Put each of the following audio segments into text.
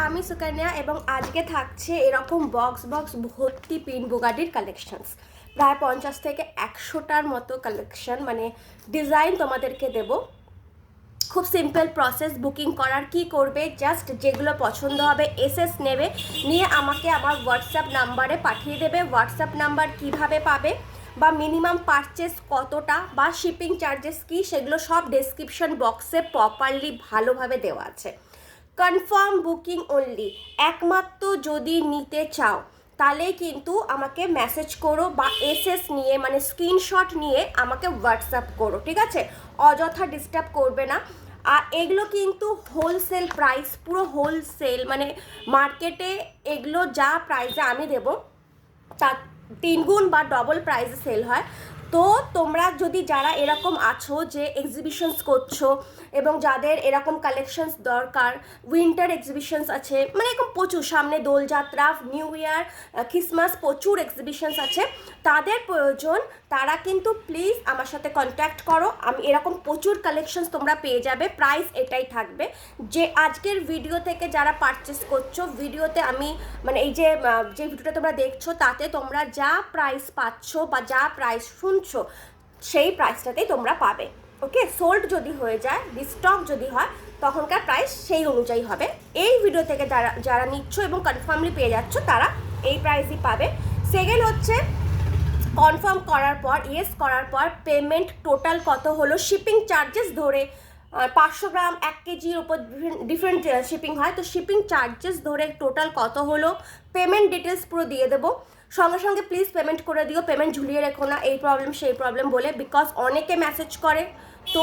আমি সুকন্যা এবং আজকে থাকছে এরকম বক্স ভর্তি পিন বুগাটির কালেকশনস। প্রায় 50 থেকে 100টার মতো কালেকশন, মানে ডিজাইন তোমাদেরকে দেব। খুব সিম্পল প্রসেস বুকিং করার। কি করবে, জাস্ট যেগুলো পছন্দ হবে এসএস নেবে, নিয়ে আমাকে আমার হোয়াটসঅ্যাপ নাম্বারে পাঠিয়ে দেবে। হোয়াটসঅ্যাপ নাম্বার কিভাবে পাবে বা মিনিমাম পারচেস কতটা বা শিপিং চার্জেস কী, সেগুলো সব ডেসক্রিপশন বক্সে প্রপারলি ভালোভাবে দেওয়া আছে। কনফার্ম বুকিং অনলি, একমাত্র যদি নিতে চাও তাহলে কিন্তু আমাকে মেসেজ করো বা এসএস নিয়ে মানে স্ক্রিনশট নিয়ে আমাকে হোয়াটসঅ্যাপ করো, ঠিক আছে? অযথা ডিস্টার্ব করবে না। আর এগুলো কিন্তু হোলসেল প্রাইস, পুরো হোলসেল, মানে মার্কেটে এগুলো যা প্রাইসে আমি দেবো তার 3 গুণ বা ডবল প্রাইসে সেল হয়। তো তোমরা যদি যারা এরকম আছো যে এক্সিবিশনস করছো এবং যাদের এরকম কালেকশনস দরকার, উইন্টার এক্সিবিশনস আছে, মানে এরকম প্রচুর, সামনে দোলযাত্রা, নিউ ইয়ার, ক্রিসমাস, প্রচুর এক্সিবিশনস আছে, তাদের প্রয়োজন, তারা কিন্তু প্লিজ আমার সাথে কন্ট্যাক্ট করো। আমি এরকম প্রচুর কালেকশনস তোমরা পেয়ে যাবে। প্রাইস এটাই থাকবে যে আজকের ভিডিও থেকে যারা পারচেস করছো, ভিডিওতে আমি মানে এই যে ভিডিওটা তোমরা দেখছো তাতে তোমরা যা প্রাইস পাচ্ছ বা যা প্রাইস শুনছো সেই প্রাইসটাতেই তোমরা পাবে। ওকে, সোল্ড যদি হয়ে যায়, রিস্টক যদি হয়, তখনকার প্রাইস সেই অনুযায়ী হবে। এই ভিডিও থেকে যারা যারা নিচ্ছ এবং কনফার্মলি পেয়ে যাচ্ছ তারা এই প্রাইসই পাবে। সেকেন্ড হচ্ছে, কনফার্ম করার পর, ইয়েস করার পর পেমেন্ট টোটাল কত হলো, শিপিং চার্জেস ধরে 500 গ্রাম 1 কেজির ওপর ডিফারেন্ট শিপিং হয়, তো শিপিং চার্জেস ধরে টোটাল কত হলো, পেমেন্ট ডিটেলস পুরো দিয়ে দেবো। সঙ্গে সঙ্গে প্লিজ পেমেন্ট করে দিও, পেমেন্ট ঝুলিয়ে রেখো না এই প্রবলেম সেই প্রবলেম বলে, বিকজ অনেকে মেসেজ করে, তো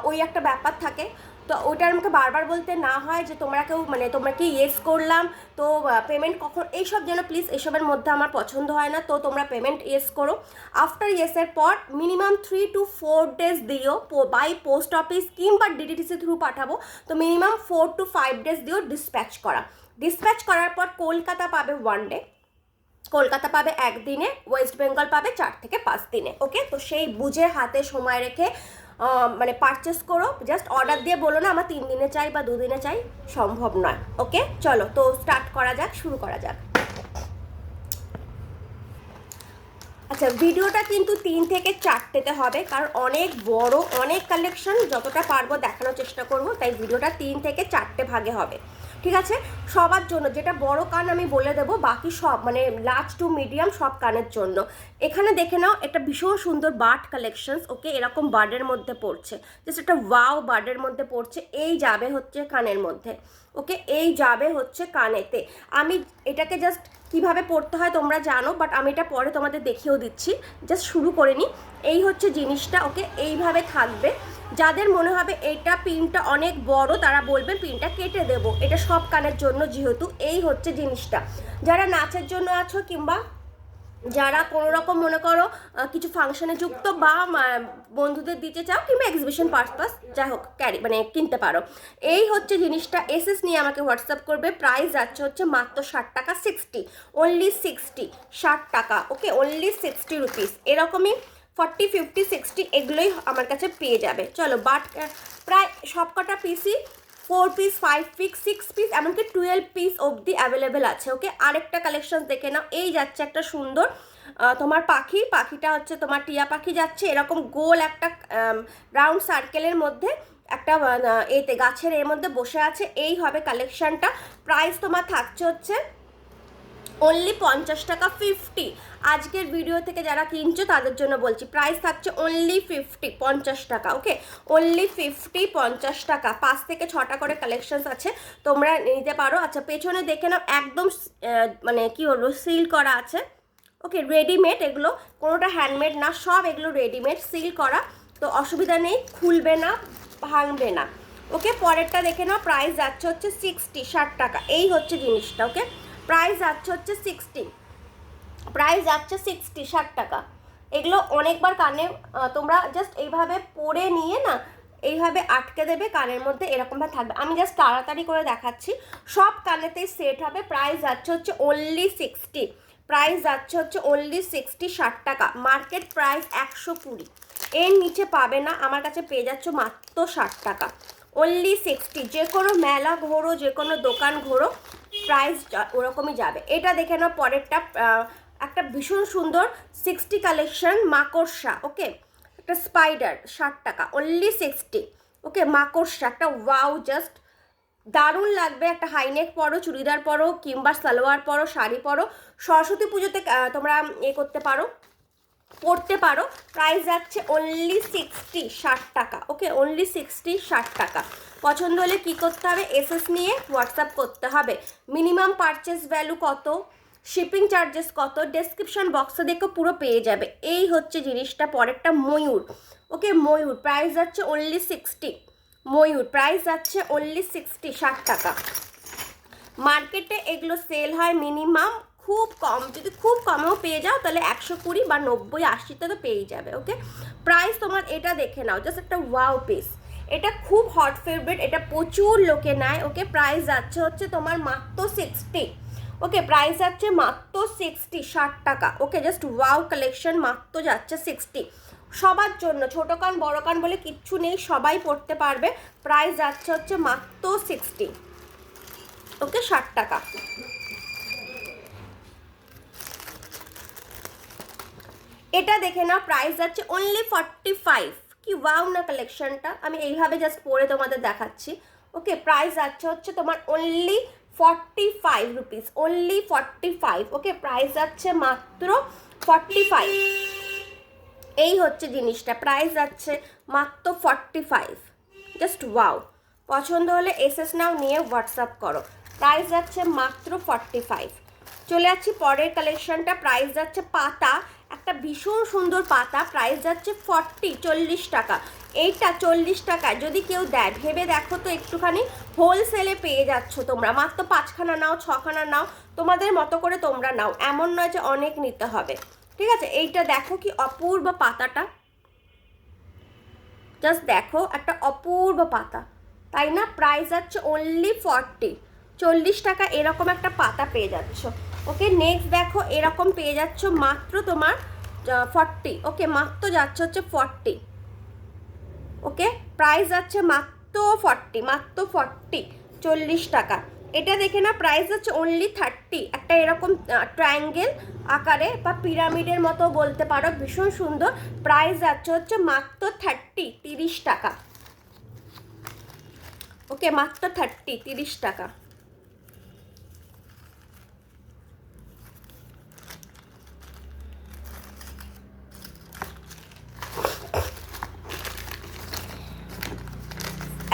ওই একটা ব্যাপার থাকে। তো ওইটা আমাকে বারবার বলতে না হয় যে তোমরা কেউ মানে তোমরা কি ইয়েস করলাম তো পেমেন্ট কখন, এইসব যেন প্লিজ এসবের মধ্যে আমার পছন্দ হয় না। তো তোমরা পেমেন্ট ইয়েস করো। আফটার ইয়েসের পর মিনিমাম 3 to 4 ডেজ দিও, বাই পোস্ট অফিস কিংবা ডিটিডিসি থ্রু পাঠাবো, তো মিনিমাম 4 to 5 ডেজ দিও ডিসপ্যাচ করা। ডিসপ্যাচ করার পর কলকাতা পাবে 1 ডে, কলকাতা পাবে 1 দিনে, ওয়েস্ট বেঙ্গল পাবে 4 থেকে 5 দিনে। ওকে, তো সেই বুঝে হাতে সময় রেখে মানে পারচেস করো। জাস্ট অর্ডার দিয়ে বলো না আমার 3 দিনে চাই বা 2 দিনে চাই, সম্ভব নয়। ওকে, চলো তো স্টার্ট করা যাক, শুরু করা যাক। আচ্ছা, ভিডিওটা কিন্তু 3 থেকে 4টেতে হবে, কারণ অনেক বড়, অনেক কালেকশন, যতটা পারবো দেখানোর চেষ্টা করব, তাই ভিডিওটা 3 থেকে 4টে ভাগে হবে, ঠিক আছে? সবার জন্য, যেটা বড় কান আমি বলে দেবো, বাকি সব মানে লার্জ টু মিডিয়াম সব কানের জন্য। এখানে দেখে নাও, একটা ভীষণ সুন্দর বার্ড কালেকশনস। ওকে, এরকম বার্ডের মধ্যে পড়ছে, জাস্ট একটা ওয়াও বার্ডের মধ্যে পড়ছে। এই যাবে হচ্ছে কানের মধ্যে, ওকে, এই যাবে হচ্ছে কানেতে। আমি এটাকে জাস্ট কিভাবে পড়তে হয় তোমরা জানো, বাট আমি এটা পরে তোমাদের দেখিয়েও দিচ্ছি। জাস্ট শুরু করে নিই। এই হচ্ছে জিনিসটা, ওকে, এইভাবে থাকবে। যাদের মনে হবে এইটা পিনটা অনেক বড়, তারা বলবেন পিনটা কেটে দেবো, এটা সব কানের জন্য যেহেতু। এই হচ্ছে জিনিসটা, যারা নাচের জন্য আছো কিংবা যারা কোনো রকম মনে করো কিছু ফাংশনে যুক্ত বা বন্ধুদের দিতে চাও কিংবা এক্সিবিশন পারপাস, যাই হোক ক্যারি মানে কিনতে পারো। এই হচ্ছে জিনিসটা। এসএস নিয়ে আমাকে হোয়াটসঅ্যাপ করবে। প্রাইস যাচ্ছে হচ্ছে মাত্র 60 টাকা, 60 অনলি 60, 60 টাকা। ওকে, অনলি 60 রুপিস। এরকমই 40, 50, 60 এগুলোই আমার কাছে পেয়ে যাবে। চলো, বাট প্রায় সব কটা পিসই 4 পিস, 5 পিস, 6 পিস, এমনকি 12 পিস অবধি অ্যাভেলেবেল আছে। ওকে, আরেকটা কালেকশন দেখে নাও। এই যাচ্ছে একটা সুন্দর তোমার পাখি, পাখিটা হচ্ছে তোমার টিয়া পাখি যাচ্ছে, এরকম গোল একটা রাউন্ড সার্কেলের মধ্যে একটা এতে গাছের এর মধ্যে বসে আছে। এই হবে কালেকশনটা। প্রাইস তোমার থাকছে হচ্ছে অনলি 50 টাকা, 50। আজকের ভিডিও থেকে যারা কিনছো তাদের জন্য বলছি, প্রাইস থাকছে অনলি 50, 50 টাকা। ওকে, অনলি 50, 50 টাকা। 5 থেকে 6টা করে কালেকশনস আছে, তোমরা নিতে পারো। আচ্ছা, পেছনে দেখে নাও, একদম মানে কি বলবো, সিল করা আছে। ওকে, রেডিমেড এগুলো, কোনোটা হ্যান্ডমেড না, সব এগুলো রেডিমেড, সিল করা, তো অসুবিধা নেই, খুলবে না, ভাঙবে না। ওকে, পরেরটা দেখে নাও। প্রাইস যাচ্ছে হচ্ছে 60, 60 টাকা। এই হচ্ছে জিনিসটা। ওকে, প্রাইস যাচ্ছে হচ্ছে 60, প্রাইস যাচ্ছে 60, 60 টাকা। এগুলো অনেকবার কানে তোমরা জাস্ট এইভাবে পরে নিয়ে না, এইভাবে আটকে দেবে কানের মধ্যে, এরকমভাবে থাকবে। আমি জাস্ট তাড়াতাড়ি করে দেখাচ্ছি, সব কানেতেই সেট হবে। প্রাইস যাচ্ছে হচ্ছে অনলি 60, প্রাইস যাচ্ছে হচ্ছে অনলি 60, 60 টাকা। মার্কেট প্রাইস 120, এর নিচে পাবে না, আমার কাছে পেয়ে যাচ্ছ মাত্র 60 টাকা, অনলি 60। যে কোনো মেলা ঘোরো, যে কোনো দোকান ঘোরো, প্রাইস ওরকমই যাবে। এটা দেখে নাও পরেরটা, একটা ভীষণ সুন্দর 60 কালেকশন মাকড়সা, ওকে, একটা স্পাইডার 60 টাকা, অনলি 60। ওকে, মাকড়সা একটা ওয়াও, জাস্ট দারুণ লাগবে। একটা হাইনেক পরো, চুড়িদার পরো, কিংবা সালোয়ার পরো, শাড়ি পরো, সরস্বতী পুজোতে তোমরা করতে পারো, পড়তে পারো। প্রাইস যাচ্ছে অনলি 60, 60 টাকা। ওকে, অনলি 60, 60 টাকা। পছন্দ হলে কী করতে হবে, এসএস নিয়ে হোয়াটসঅ্যাপ করতে হবে। মিনিমাম পারচেস ভ্যালু কত, শিপিং চার্জেস কত, ডেসক্রিপশন বক্সে দেখো পুরো পেয়ে যাবে। এই হচ্ছে জিনিসটা। পরেরটা ময়ূর। ওকে, ময়ূর প্রাইস যাচ্ছে অনলি 60। ময়ূর প্রাইস যাচ্ছে অনলি 60, 60 টাকা। মার্কেটে এগুলো সেল হয় মিনিমাম খুব কম, যদি খুব কমেও পেয়ে যাও তাহলে 120 বা 90, 80তে তো পেয়েই যাবে। ওকে, প্রাইস তোমার এটা দেখে নাও, জাস্ট একটা ওয়াও পিস। এটা খুব হট ফেভারিট, এটা প্রচুর লোকে নেয়। ওকে, প্রাইস যাচ্ছে হচ্ছে তোমার মাত্র 60। ওকে, প্রাইস যাচ্ছে মাত্র 60, 60 টাকা। ওকে, জাস্ট ওয়াও কালেকশন, মাত্র যাচ্ছে 60। সবার জন্য, ছোটো কান বড় কান বলে কিচ্ছু নেই, সবাই পড়তে পারবে। প্রাইস যাচ্ছে হচ্ছে মাত্র 60। ওকে, 60 টাকা। এটা দেখে নাও, প্রাইস যাচ্ছে অনলি 45। কি ওয়াও না কালেকশনটা, আমি এইভাবে জাস্ট পরে তোমাদের দেখাচ্ছি। ওকে, প্রাইস যাচ্ছে হচ্ছে তোমার অনলি 45 রুপিস, অনলি 45। ওকে, প্রাইস যাচ্ছে মাত্র 45। এই হচ্ছে জিনিসটা, প্রাইস যাচ্ছে মাত্র 45। Just wow. পছন্দ হলে এসএস নাও, নিয়ে হোয়াটসঅ্যাপ করো। প্রাইস যাচ্ছে মাত্র 45। চলে যাচ্ছি পরের কালেকশনটা। প্রাইস যাচ্ছে পাতা, একটা ভীষণ সুন্দর পাতা, প্রাইস যাচ্ছে 40 টাকা। এইটা 40 টাকায় যদি কেউ দেয়, ভেবে দেখো তো একটুখানি, হোলসেলে পেয়ে যাচ্ছ তোমরা। মাত্র 5খানা নাও, 6খানা নাও, তোমাদের মতো করে তোমরা নাও, এমন নয় যে অনেক নিতে হবে। ঠিক আছে, এইটা দেখো কি অপূর্ব পাতাটা, জাস্ট দেখো, একটা অপূর্ব পাতা, তাই না? প্রাইস যাচ্ছে অনলি 40 টাকা। এরকম একটা পাতা পেয়ে যাচ্ছ। ওকে, নেক্সট দেখো, এরকম পেয়ে যাচ্ছ মাত্র তোমার 40। ওকে, মাত্র যাচ্ছে হচ্ছে 40। ওকে, প্রাইস যাচ্ছে মাত্র 40, মাত্র 40, 40 টাকা। এটা দেখে না, প্রাইস যাচ্ছে অনলি 30। একটা এরকম ট্রায়াঙ্গেল আকারে বা পিরামিডের মতো বলতে পারো, ভীষণ সুন্দর। প্রাইস যাচ্ছে হচ্ছে মাত্র 30 টাকা। ওকে, মাত্র 30 টাকা।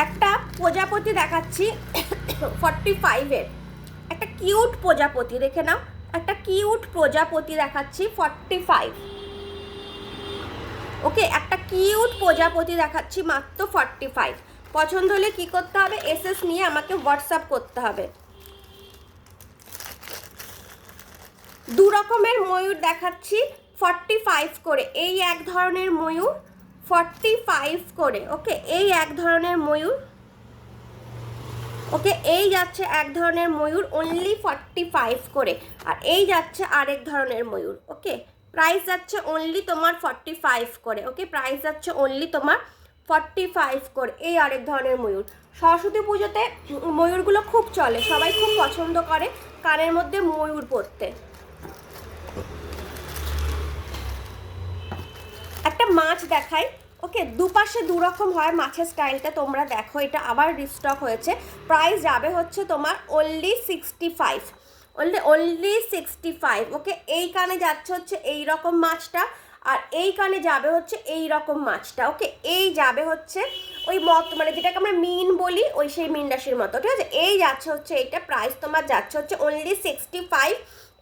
একটা প্রজাপতি দেখাচ্ছি 45-এর, একটা কিউট প্রজাপতি, দেখে নাও, একটা কিউট প্রজাপতি দেখাচ্ছি 45। ওকে, একটা কিউট প্রজাপতি দেখাচ্ছি মাত্র 45। পছন্দ হলে কি করতে হবে, এসএস নিয়ে আমাকে হোয়াটসঅ্যাপ করতে হবে। দু রকমের ময়ূর দেখাচ্ছি 45 করে, এই এক ধরনের ময়ূর 45 করে। ওকে, এই এক ধরনের ময়ূর। ওকে, এই যাচ্ছে এক ধরনের ময়ূর অনলি 45 করে, আর এই যাচ্ছে আরেক ধরনের ময়ূর। ওকে, প্রাইস যাচ্ছে অনলি তোমার 45 করে। ওকে, প্রাইস যাচ্ছে অনলি তোমার 45 করে, এই আরেক ধরনের ময়ূর। সরস্বতী পুজোতে ময়ূরগুলো খুব চলে, সবাই খুব পছন্দ করে কানের মধ্যে ময়ূর পরতে। একটা মাছ দেখাই। ওকে, দুপাশে দু রকম হয় মাছের স্টাইলটা, তোমরা দেখো, এটা আবার রিস্টক হয়েছে। প্রাইস যাবে হচ্ছে তোমার অনলি 65, অনলি 65। ওকে, এই কানে যাচ্ছে হচ্ছে এই রকম মাছটা, আর এই কানে যাবে হচ্ছে এই রকম মাছটা। ওকে, এই যাবে হচ্ছে ওই মানে যেটাকে আমরা মিন বলি, ওই সেই মিন রাশির মতো। ঠিক আছে, এই যাচ্ছে হচ্ছে এইটা, প্রাইস তোমার যাচ্ছে হচ্ছে অনলি 65।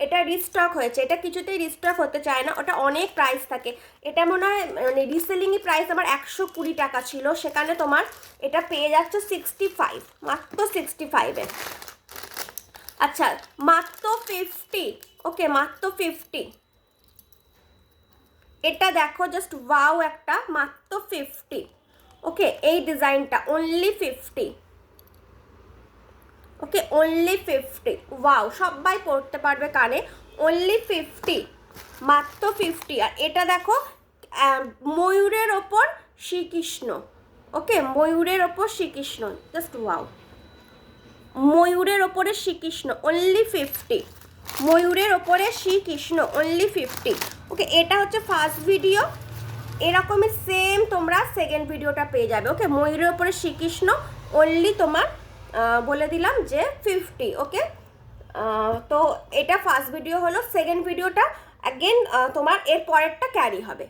এটা রিস্টক হয়েছে, এটা কিছুতেই রিস্টক হতে চায় না, ওটা অনেক প্রাইস থাকে। এটা মনে হয় মানে রিসেলিংই প্রাইস আমার 120 টাকা ছিল, সেখানে তোমার এটা পেয়ে যাচ্ছে 65, মাত্র 65-এ। আচ্ছা, মাত্র 50। ওকে, মাত্র 50। এটা দেখো, জাস্ট ওয়াও, একটা মাত্র 50। ওকে, এই ডিজাইনটা অনলি 50। ওকে, অনলি 50। ওয়াও, সবাই পড়তে পারবে কানে, অনলি 50, মাত্র 50। আর এটা দেখো, ময়ূরের ওপর শ্রীকৃষ্ণ। ওকে, ময়ূরের ওপর শ্রীকৃষ্ণ, জাস্ট ওয়াও, ময়ূরের ওপরে শ্রীকৃষ্ণ অনলি 50, ময়ূরের ওপরে শ্রীকৃষ্ণ অনলি 50। ওকে, এটা হচ্ছে ফার্স্ট ভিডিও, এরকমই সেম তোমরা সেকেন্ড ভিডিওটা পেয়ে যাবে। ওকে, ময়ূরের ওপরে শ্রীকৃষ্ণ অনলি তোমার বলে দিলাম যে 50। ওকে, তো এটা ফার্স্ট ভিডিও হলো। সেকেন্ড ভিডিওটা অ্যাগেন তোমার এর পরেরটা ক্যারি হবে।